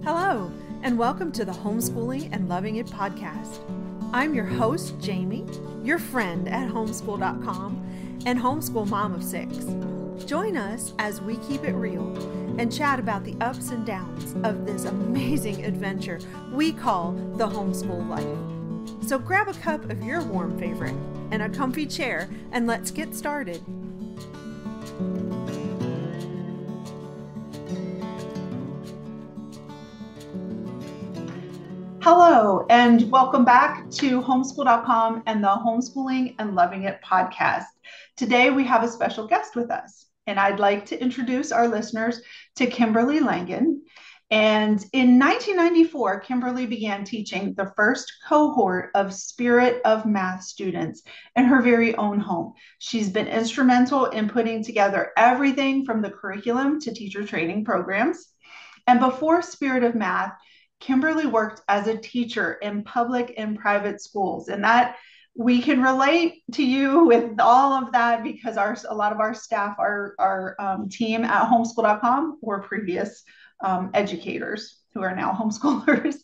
Hello, and welcome to the Homeschooling and Loving It podcast. I'm your host, Jamie, your friend at homeschool.com and homeschool mom of 6. Join us as we keep it real and chat about the ups and downs of this amazing adventure we call the homeschool life. So grab a cup of your warm favorite and a comfy chair, and let's get started. Hello, and welcome back to homeschool.com and the Homeschooling and Loving It podcast. Today we have a special guest with us, and I'd like to introduce our listeners to Kimberly Langen. And in 1994, Kimberly began teaching the first cohort of Spirit of Math students in her very own home. She's been instrumental in putting together everything from the curriculum to teacher training programs. And before Spirit of Math, Kimberly worked as a teacher in public and private schools, and that we can relate to you with all of that because a lot of our staff, our team at homeschool.com were previous educators who are now homeschoolers.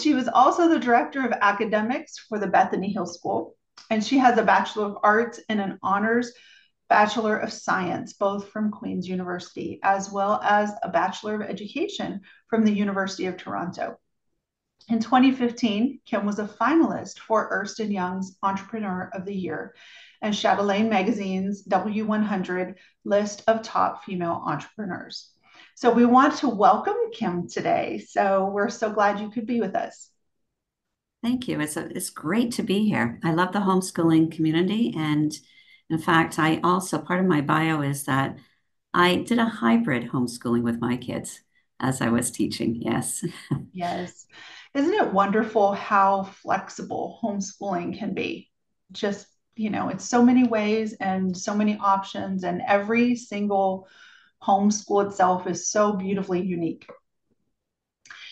She was also the director of academics for the Bethany Hill School, and she has a Bachelor of Arts and an honors Bachelor of Science, both from Queen's University, as well as a Bachelor of Education from the University of Toronto. In 2015, Kim was a finalist for Ernst & Young's Entrepreneur of the Year and Chatelaine Magazine's W100 list of top female entrepreneurs. So we want to welcome Kim today. So we're so glad you could be with us. Thank you. It's great to be here. I love the homeschooling community, and in fact, I also, part of my bio is that I did a hybrid homeschooling with my kids as I was teaching. Yes. Yes. Isn't it wonderful how flexible homeschooling can be? Just, it's so many ways and so many options, and every single homeschool itself is so beautifully unique.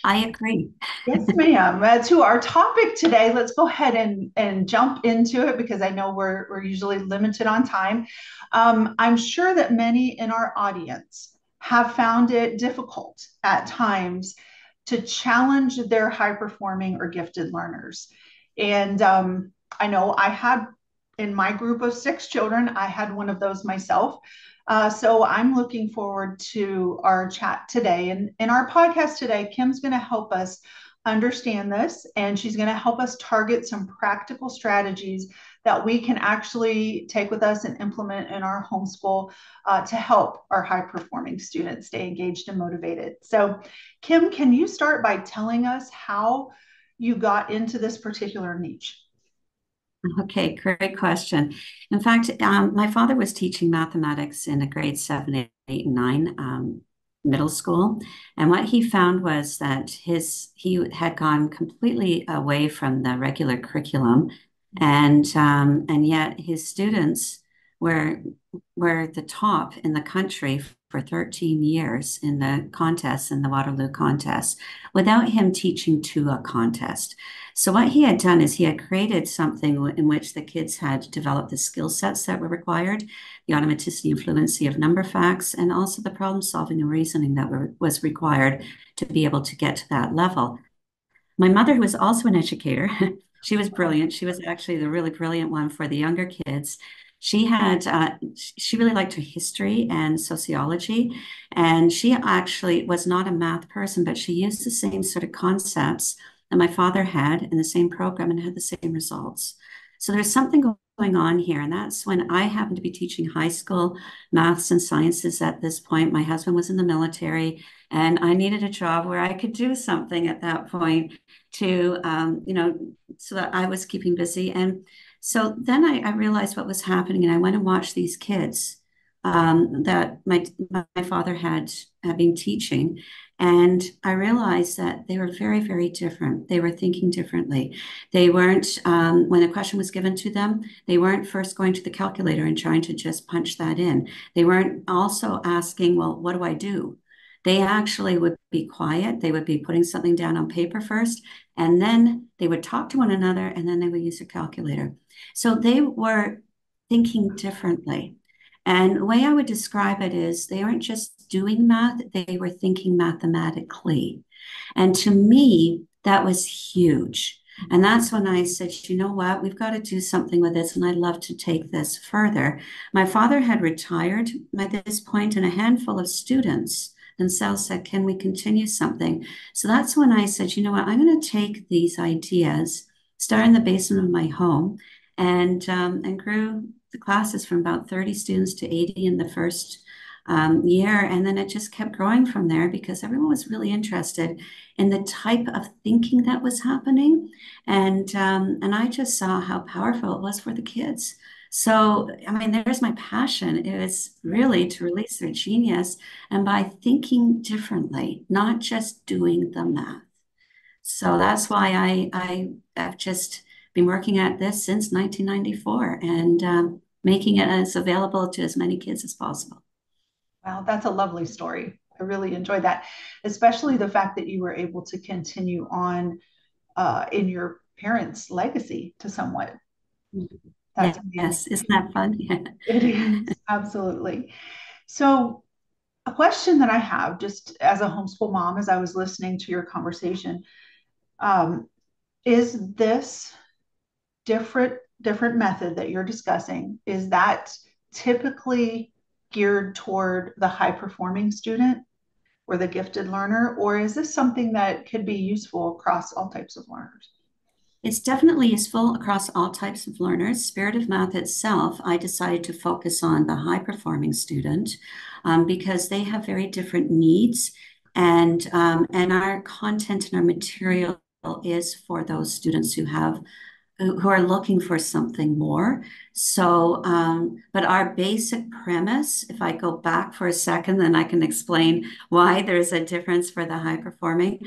I agree. Yes, ma'am. To our topic today, let's go ahead and jump into it because I know we're usually limited on time. I'm sure that many in our audience have found it difficult at times to challenge their high performing or gifted learners. And I know I had in my group of 6 children, I had one of those myself. So I'm looking forward to our chat today. And in our podcast today, Kim's going to help us understand this, and she's going to help us target some practical strategies that we can actually take with us and implement in our homeschool to help our high-performing students stay engaged and motivated. So, Kim, can you start by telling us how you got into this particular niche? Okay, great question. In fact, my father was teaching mathematics in a grade 7, 8, and 9 middle school. And what he found was that he had gone completely away from the regular curriculum. And yet his students were were the top in the country for 13 years in the contests, in the Waterloo contest, without him teaching to a contest. So what he had done is he had created something in which the kids had developed the skill sets that were required, the automaticity and fluency of number facts, and also the problem solving and reasoning that was required to be able to get to that level. My mother, who was also an educator, she was brilliant. She was actually the really brilliant one for the younger kids. She really liked her history and sociology, and she actually was not a math person, but she used the same sort of concepts that my father had in the same program and had the same results. So there's something going on here, and that's when I happened to be teaching high school maths and sciences at this point. My husband was in the military, and I needed a job where I could do something at that point to, so that I was keeping busy. And so then I realized what was happening, and I went and watched these kids that my father had been teaching. And I realized that they were very, very different. They were thinking differently. They weren't, when a question was given to them, they weren't first going to the calculator and trying to just punch that in. They weren't also asking, well, what do I do? They actually would be quiet. They would be putting something down on paper first, and then they would talk to one another, and then they would use a calculator. So they were thinking differently. And the way I would describe it is they weren't just doing math, they were thinking mathematically. And to me, that was huge. And that's when I said, you know what, we've got to do something with this. And I'd love to take this further. My father had retired by this point, and a handful of students themselves said, can we continue something? So that's when I said, you know what, I'm going to take these ideas, start in the basement of my home, and grew the classes from about 30 students to 80 in the first year. And then it just kept growing from there because everyone was really interested in the type of thinking that was happening. And I just saw how powerful it was for the kids. So, I mean, there's my passion. It was really to release their genius and by thinking differently, not just doing the math. So that's why I've just been working at this since 1994 and making it as available to as many kids as possible. Wow, that's a lovely story. I really enjoyed that, especially the fact that you were able to continue on in your parents' legacy to somewhat. That's amazing. Yes, isn't that fun? Yeah. It is, absolutely. So, a question that I have just as a homeschool mom, as I was listening to your conversation, um, is this different method that you're discussing, is that typically geared toward the high performing student or the gifted learner, or is this something that could be useful across all types of learners? It's definitely useful across all types of learners. Spirit of Math itself, I decided to focus on the high performing student because they have very different needs, and our content and our material is for those students who are looking for something more. So, but our basic premise, if I go back for a second, then I can explain why there's a difference for the high performing.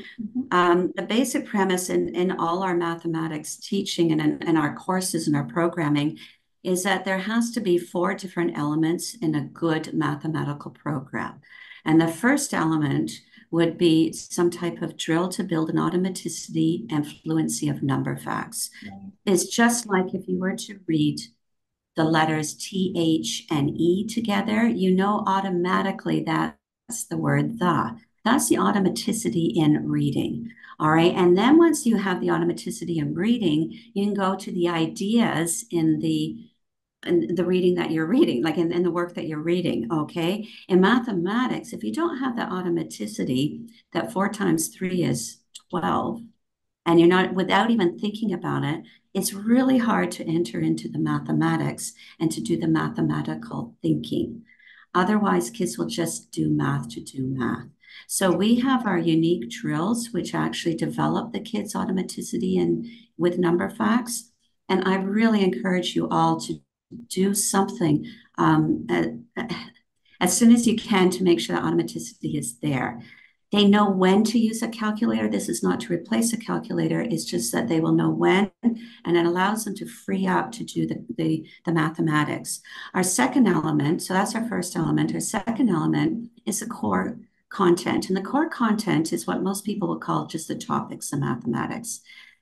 The basic premise in all our mathematics teaching and in our courses and our programming is that there has to be four different elements in a good mathematical program. And the first element would be some type of drill to build an automaticity and fluency of number facts. It's just like if you were to read the letters T, H, and E together, you know automatically that's the word the. That's the automaticity in reading. All right. And then once you have the automaticity in reading, you can go to the ideas in the reading that you're reading, like in the work that you're reading. Okay. In mathematics, if you don't have that automaticity, that 4 times 3 is 12, and you're not, without even thinking about it, it's really hard to enter into the mathematics and to do the mathematical thinking. Otherwise, kids will just do math to do math. So we have our unique drills, which actually develop the kids' automaticity and with number facts. And I really encourage you all to do something as soon as you can to make sure that automaticity is there. They know when to use a calculator. This is not to replace a calculator. It's just that they will know when, and it allows them to free up to do the mathematics. Our second element, so that's our first element. Our second element is the core content. And the core content is what most people will call just the topics of mathematics.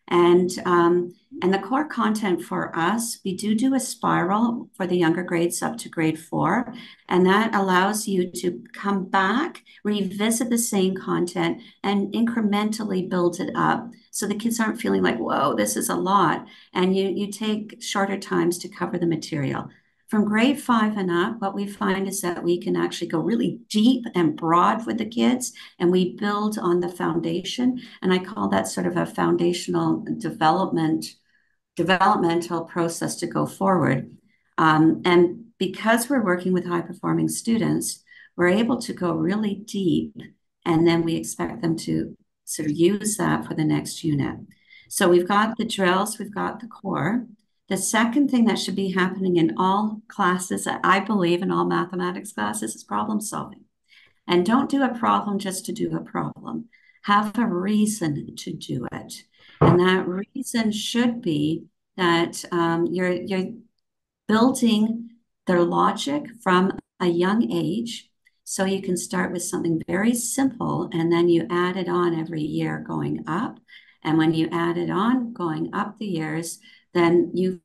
And the core content for us, we do a spiral for the younger grades up to grade 4, and that allows you to come back, revisit the same content, and incrementally build it up. So the kids aren't feeling like, whoa, this is a lot. And you take shorter times to cover the material. From grade 5 and up, what we find is that we can actually go really deep and broad with the kids, and we build on the foundation. And I call that sort of a foundational developmental process to go forward. And because we're working with high performing students, we're able to go really deep, and then we expect them to sort of use that for the next unit. So we've got the drills, we've got the core. The second thing that should be happening in all classes, I believe in all mathematics classes, is problem solving. And don't do a problem just to do a problem. Have a reason to do it. And that reason should be that you're building their logic from a young age. So you can start with something very simple, and then you add it on every year going up. And when you add it on going up the years, then you've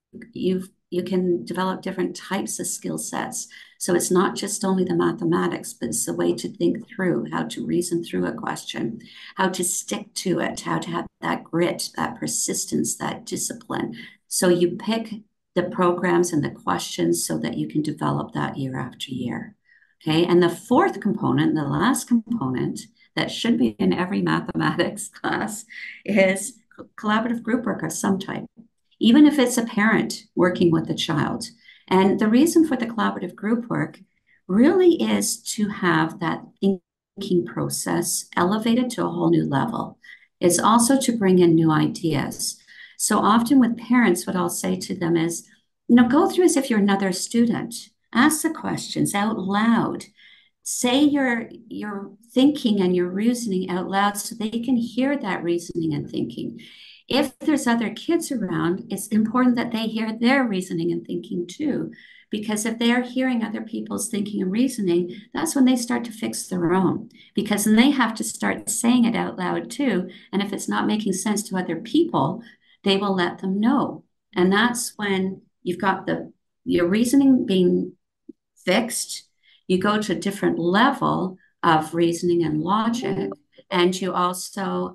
you can develop different types of skill sets. So it's not just only the mathematics, but it's the way to think through, how to reason through a question, how to stick to it, how to have that grit, that persistence, that discipline. So you pick the programs and the questions so that you can develop that year after year. Okay. And the fourth component, the last component that should be in every mathematics class is collaborative group work of some type, even if it's a parent working with a child. And the reason for the collaborative group work really is to have that thinking process elevated to a whole new level. It's also to bring in new ideas. So often with parents, what I'll say to them is, go through as if you're another student. Ask the questions out loud. Say your thinking and your reasoning out loud so they can hear that reasoning and thinking. If there's other kids around, it's important that they hear their reasoning and thinking too, because if they're hearing other people's thinking and reasoning, that's when they start to fix their own, because then they have to start saying it out loud too. And if it's not making sense to other people, they will let them know. And that's when you've got your reasoning being fixed. You go to a different level of reasoning and logic, and you also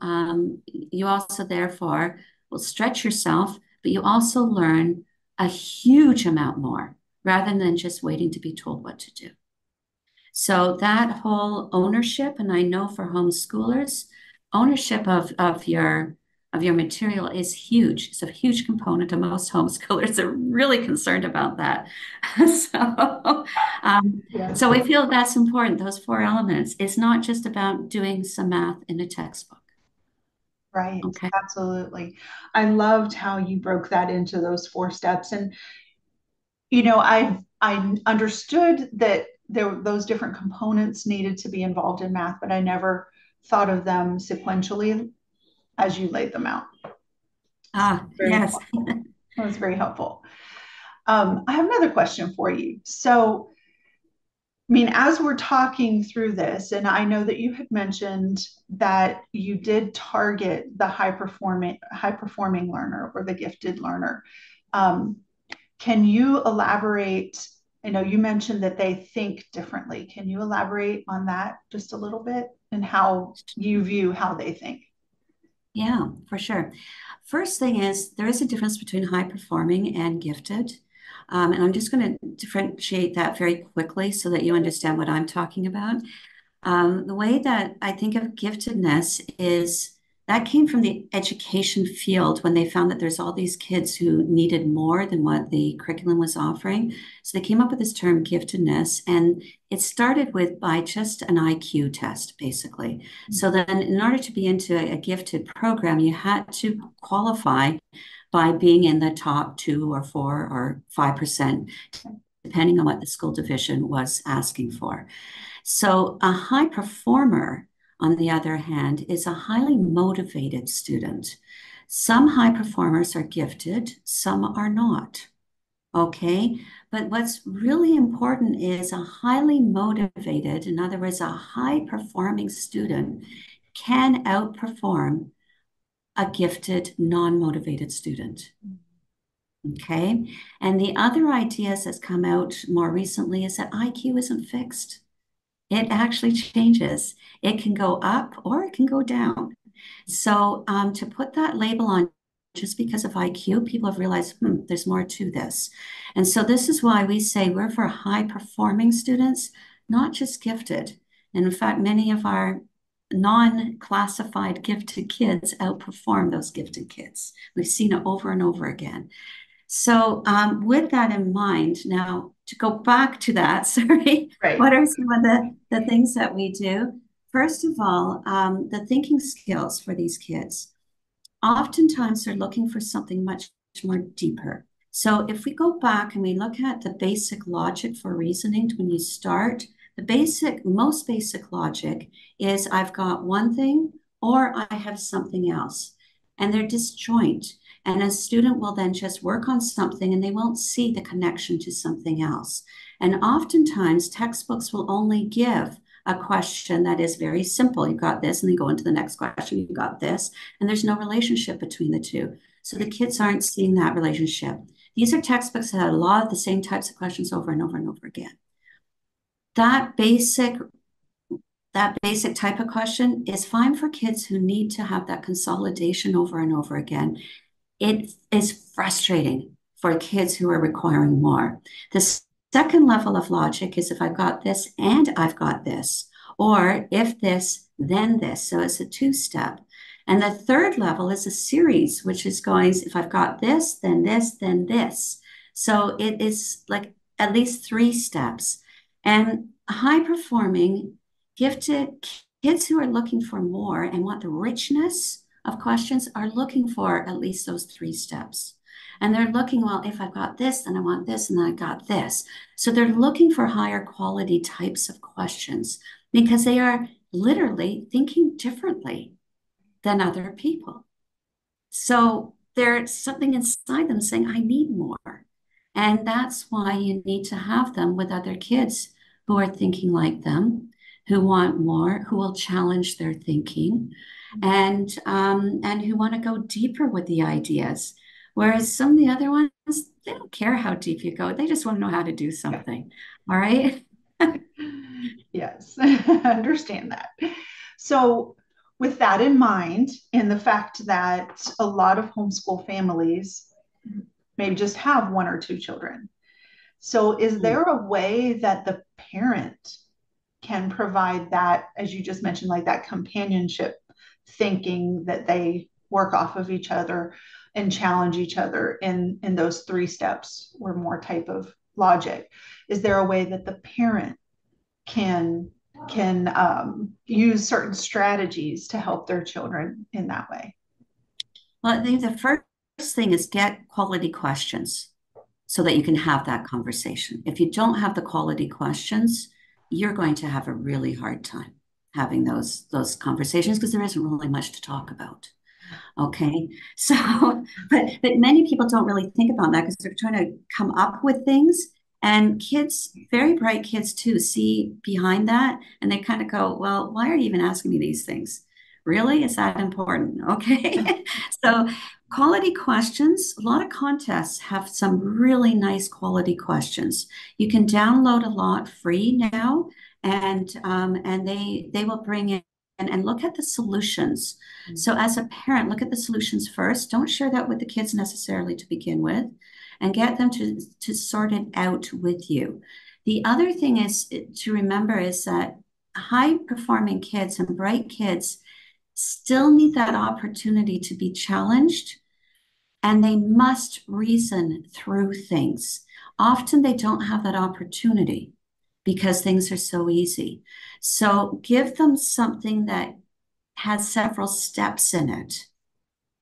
therefore will stretch yourself, but you also learn a huge amount more rather than just waiting to be told what to do. So that whole ownership, and I know for homeschoolers, ownership of your material is huge. It's a huge component, and most homeschoolers are really concerned about that. So we feel that's important. Those four elements. It's not just about doing some math in a textbook. Right. Okay. Absolutely. I loved how you broke that into those four steps. And, I understood that those different components needed to be involved in math, but I never thought of them sequentially as you laid them out. Yes. That was very helpful. I have another question for you. So, as we're talking through this, and I know that you had mentioned that you did target the high performing learner or the gifted learner. Can you elaborate? I know you mentioned that they think differently. Can you elaborate on that just a little bit and how you view how they think? Yeah, for sure. First thing is there is a difference between high performing and gifted. And I'm just going to differentiate that very quickly so that you understand what I'm talking about. The way that I think of giftedness is that came from the education field when they found that there's all these kids who needed more than what the curriculum was offering. So they came up with this term giftedness, and it started by just an IQ test, basically. So then in order to be into a gifted program, you had to qualify by being in the top 2 or 4 or 5%, depending on what the school division was asking for. So a high performer, on the other hand, is a highly motivated student. Some high performers are gifted, some are not. Okay. But what's really important is a highly motivated, in other words, a high performing student can outperform a gifted, non-motivated student. Okay. And the other ideas that's come out more recently is that IQ isn't fixed. It actually changes. It can go up or it can go down. So to put that label on just because of IQ, people have realized, there's more to this. And so this is why we say we're for high performing students, not just gifted. And in fact, many of our non-classified gifted kids outperform those gifted kids. We've seen it over and over again. So with that in mind, now to go back to that, sorry, Right. what are some of the things that we do? First of all, the thinking skills for these kids. Oftentimes they're looking for something much more deeper. So if we go back and we look at the basic logic for reasoning when you start, the most basic logic is I've got one thing or I have something else, and they're disjoint. And a student will then just work on something and they won't see the connection to something else. And oftentimes textbooks will only give a question that is very simple. You've got this, and then go into the next question. You've got this, and there's no relationship between the two. So the kids aren't seeing that relationship. These are textbooks that had a lot of the same types of questions over and over and over again. That basic type of question is fine for kids who need to have that consolidation over and over again. It is frustrating for kids who are requiring more. The second level of logic is if I've got this and I've got this, or if this, then this. So it's a two-step. And the third level is a series, which is going, if I've got this, then this, then this. So it is like at least 3 steps. And high performing, gifted kids who are looking for more and want the richness of questions are looking for at least those 3 steps. And they're looking, well, if I've got this, then I want this, and then I got this. So they're looking for higher quality types of questions because they are literally thinking differently than other people. So there's something inside them saying, I need more. And that's why you need to have them with other kids who are thinking like them, who want more, who will challenge their thinking, and who want to go deeper with the ideas. Whereas some of the other ones, they don't care how deep you go. They just want to know how to do something. All right. Yes, I understand that. So, with that in mind, and the fact that a lot of homeschool families maybe just have 1 or 2 children. So, is there a way that the parent can provide that, as you just mentioned, like that companionship thinking that they work off of each other and challenge each other in those 3 steps or more type of logic? Is there a way that the parent can use certain strategies to help their children in that way? Well, I think the first thing is get quality questions so that you can have that conversation. If you don't have the quality questions, you're going to have a really hard time having those conversations because there isn't really much to talk about. Okay. So, but many people don't really think about that because they're trying to come up with things. And kids, very bright kids too, see behind that and they kind of go, well, why are you even asking me these things? Really? Is that important? Okay. So quality questions, a lot of contests have some really nice quality questions. You can download a lot free now, and they will bring in and look at the solutions. So as a parent, look at the solutions first. Don't share that with the kids necessarily to begin with, and get them to sort it out with you. The other thing is to remember is that high performing kids and bright kids still need that opportunity to be challenged, and they must reason through things. Often they don't have that opportunity because things are so easy. So give them something that has several steps in it,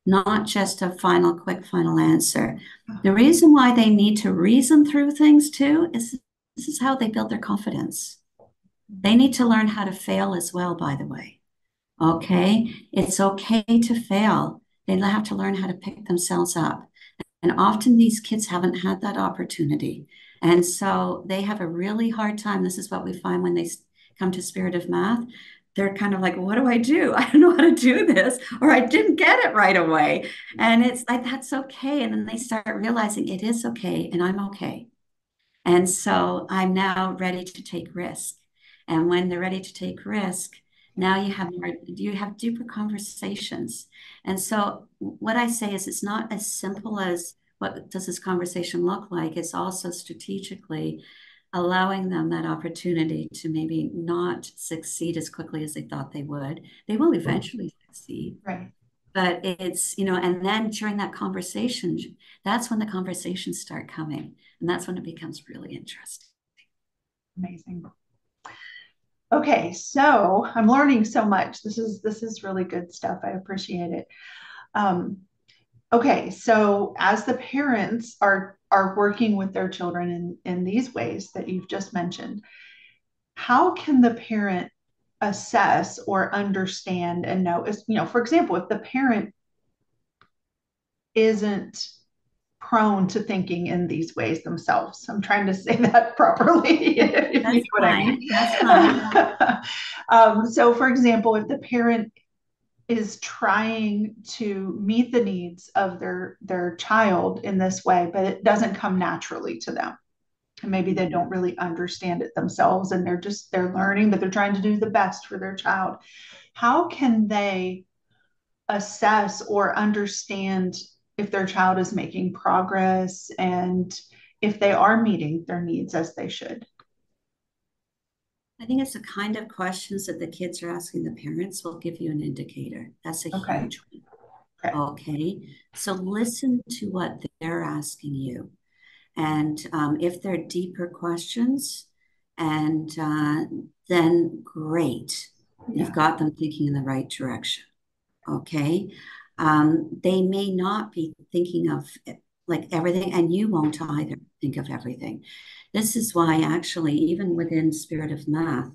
not just a quick final answer. The reason why they need to reason through things too is this is how they build their confidence. They need to learn how to fail as well, by the way. Okay, it's okay to fail. They have to learn how to pick themselves up. And often these kids haven't had that opportunity. And so they have a really hard time. This is what we find when they come to Spirit of Math. They're kind of like, what do? I don't know how to do this, or I didn't get it right away. And it's like, that's okay. And then they start realizing it is okay and I'm okay. And so I'm now ready to take risk. And when they're ready to take risk, now you have deeper conversations. And so what I say is it's not as simple as what does this conversation look like? It's also strategically allowing them that opportunity to maybe not succeed as quickly as they thought they would. They will eventually succeed. Right. But it's, and then during that conversation, that's when the conversations start coming. And that's when it becomes really interesting. Amazing. Okay, so I'm learning so much. This is really good stuff. I appreciate it. Okay, so as the parents are working with their children in these ways that you've just mentioned, how can the parent assess or understand and know? For example, if the parent isn't prone to thinking in these ways themselves. I'm trying to say that properly. If That's you know what I fine. mean. That's fine. So, for example, if the parent is trying to meet the needs of their child in this way, but it doesn't come naturally to them. And maybe they don't really understand it themselves, and they're learning, but they're trying to do the best for their child. How can they assess or understand if their child is making progress and if they are meeting their needs as they should? I think it's the kind of questions that the kids are asking the parents will give you an indicator. That's a Okay. huge one. Okay. Okay. So listen to what they're asking you. And if they're deeper questions, and then great, Yeah. you've got them thinking in the right direction. Okay. They may not be thinking of like everything, and you won't either think of everything. This is why, actually, even within Spirit of Math,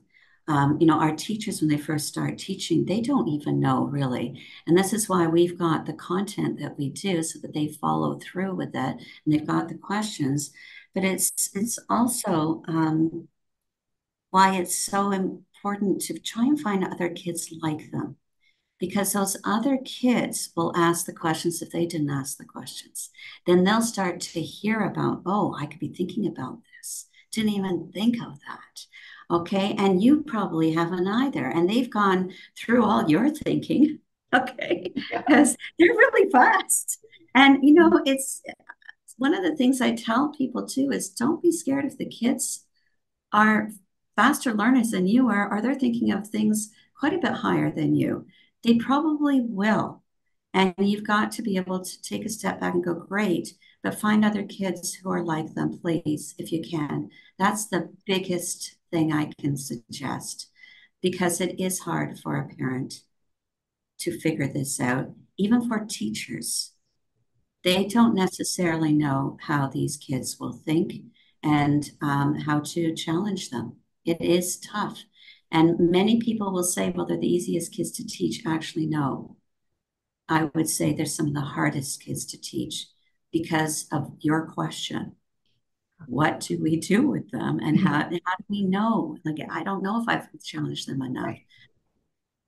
our teachers, when they first start teaching, they don't even know really. And this is why we've got the content that we do so that they follow through with it and they've got the questions. But it's also why it's so important to try and find other kids like them, because those other kids will ask the questions if they didn't ask the questions. Then they'll start to hear about, oh, I could be thinking about this. Didn't even think of that. Okay. And you probably haven't either. And they've gone through all your thinking. Okay. Yeah. Because they're really fast. And, it's one of the things I tell people too is don't be scared if the kids are faster learners than you are, or they're thinking of things quite a bit higher than you. They probably will. And you've got to be able to take a step back and go, great, but find other kids who are like them, please, if you can. That's the biggest thing I can suggest, because it is hard for a parent to figure this out, even for teachers. They don't necessarily know how these kids will think and how to challenge them. It is tough. And many people will say, well, they're the easiest kids to teach. Actually, no. I would say they're some of the hardest kids to teach because of your question. What do we do with them? And how do we know? Like, I don't know if I've challenged them enough. Right.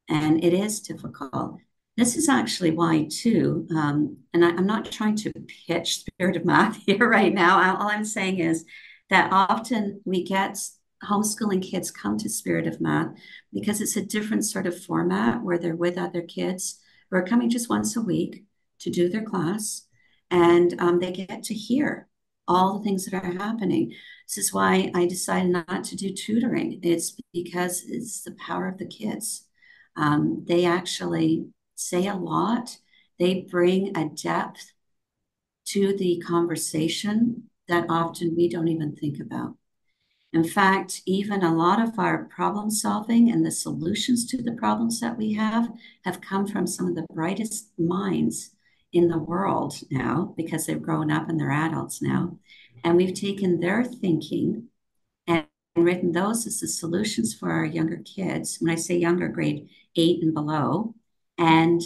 And it is difficult. This is actually why, too, and I'm not trying to pitch Spirit of Math here right now. All I'm saying is that often we get homeschooling kids come to Spirit of Math because it's a different sort of format where they're with other kids who are coming just once a week to do their class, and they get to hear all the things that are happening. This is why I decided not to do tutoring. It's because it's the power of the kids. They actually say a lot. They bring a depth to the conversation that often we don't even think about. In fact, even a lot of our problem solving and the solutions to the problems that we have come from some of the brightest minds in the world now, because they've grown up and they're adults now. And we've taken their thinking and written those as the solutions for our younger kids. When I say younger, grade 8 and below, and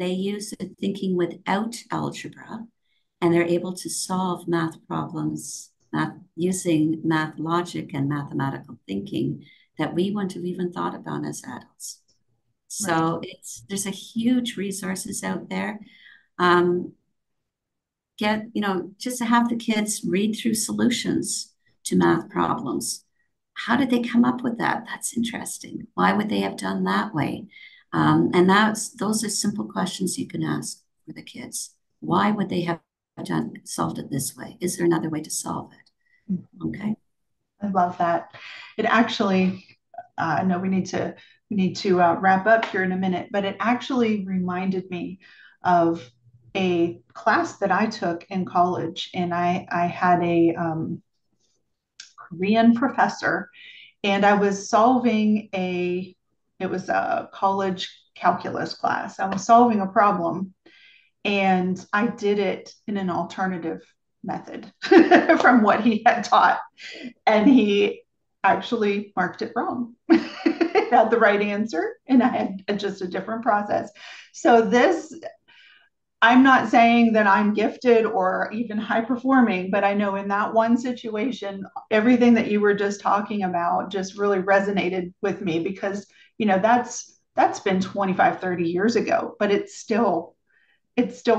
they use the thinking without algebra, and they're able to solve math problems using math logic and mathematical thinking that we wouldn't have even thought about as adults. So there's a huge resources out there. Just to have the kids read through solutions to math problems. How did they come up with that? That's interesting. Why would they have done that way? And those are simple questions you can ask for the kids. Why would they have solved it this way? Is there another way to solve it? Okay. I love that. It actually, I know we need to wrap up here in a minute, but it actually reminded me of a class that I took in college, and I had a Korean professor, and I was solving it was a college calculus class. I was solving a problem, and I did it in an alternative method from what he had taught. And he actually marked it wrong. Had the right answer, and I had just a different process. So I'm not saying that I'm gifted or even high performing, but I know in that one situation, everything that you were just talking about just really resonated with me, because that's that's been 25, 30 years ago, but it still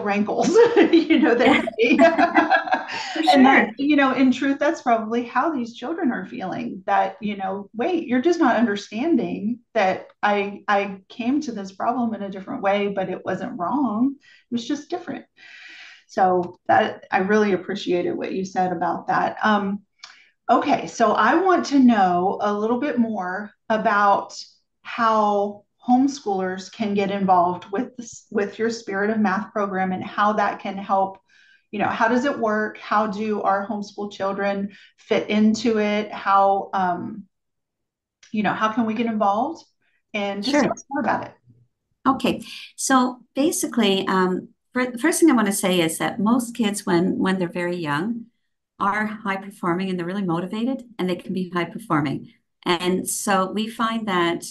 rankles, that Yeah, day. for And that, sure. in truth, that's probably how these children are feeling, that, wait, you're just not understanding that I came to this problem in a different way, but it wasn't wrong. It was just different. So that I really appreciated what you said about that. Okay, so I want to know a little bit more about how homeschoolers can get involved with with your Spirit of Math program and how that can help. How does it work? How do our homeschool children fit into it? How can we get involved? And just tell Sure. us more about it. Okay. So basically, the first thing I want to say is that most kids, when they're very young, are high performing and they're really motivated and they can be high performing. And so we find that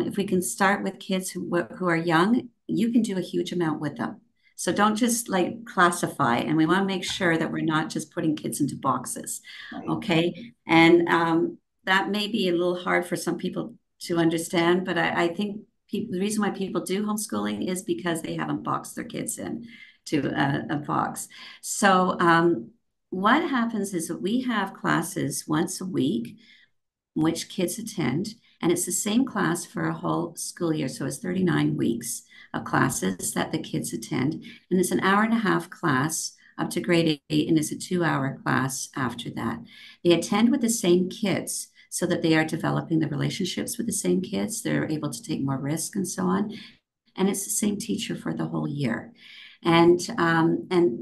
if we can start with kids who are young, you can do a huge amount with them. So don't just like classify, and we want to make sure that we're not just putting kids into boxes. Right. Okay. And that may be a little hard for some people to understand, but I think the reason why people do homeschooling is because they haven't boxed their kids in to a box. So what happens is that we have classes once a week which kids attend, and it's the same class for a whole school year. So it's 39 weeks of classes that the kids attend, and it's an hour and a half class up to grade 8, and it's a 2-hour class after that. They attend with the same kids so that they are developing the relationships with the same kids. They're able to take more risk and so on. And it's the same teacher for the whole year. And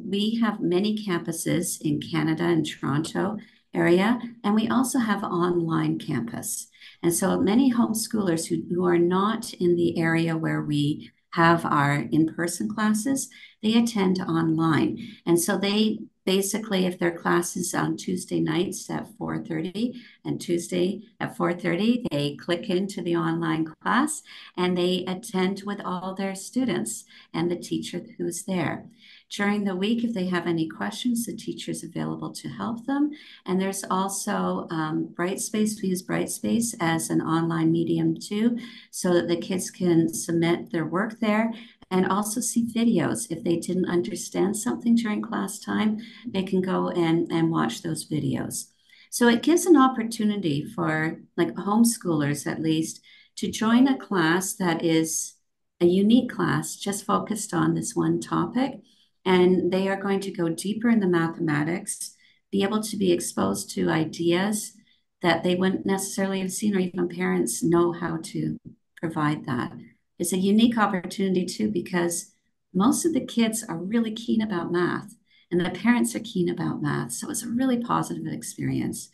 we have many campuses in Canada and Toronto area, and we also have online campus. And so many homeschoolers who are not in the area where we have our in-person classes, they attend online. And so they basically, if their class is on Tuesday nights at 4:30 and Tuesday at 4:30, they click into the online class and they attend with all their students and the teacher who's there. During the week, if they have any questions, the teacher is available to help them. And there's also Brightspace. We use Brightspace as an online medium too, so that the kids can submit their work there and also see videos. If they didn't understand something during class time, they can go and watch those videos. So it gives an opportunity for like homeschoolers at least to join a class that is a unique class just focused on this one topic. And they are going to go deeper in the mathematics, be able to be exposed to ideas that they wouldn't necessarily have seen, or even parents know how to provide that. It's a unique opportunity too, because most of the kids are really keen about math and the parents are keen about math. So it's a really positive experience.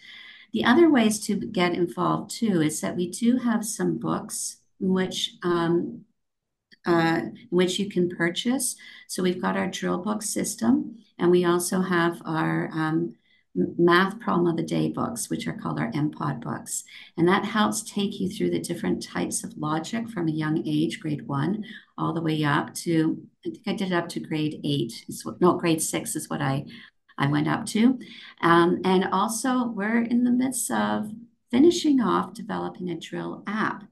The other ways to get involved too is that we do have some books which you can purchase. So we've got our drill book system, and we also have our math problem of the day books, which are called our MPOD books. And that helps take you through the different types of logic from a young age, grade 1, all the way up to, I think I did it up to grade 8. No, grade 6 is what I went up to. And also, we're in the midst of finishing off developing a drill app.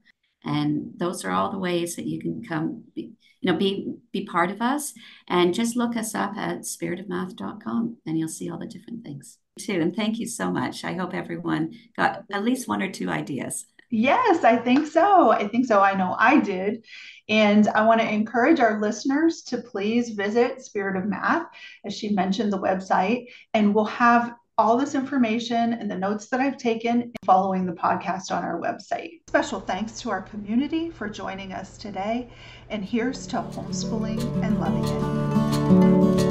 And those are all the ways that you can be part of us. And just look us up at spiritofmath.com and you'll see all the different things too. And thank you so much. I hope everyone got at least 1 or 2 ideas. Yes, I think so. I think so. I know I did. And I want to encourage our listeners to please visit Spirit of Math, as she mentioned, the website, and we'll have all this information and the notes that I've taken following the podcast on our website. Special thanks to our community for joining us today. And here's to homeschooling and loving it.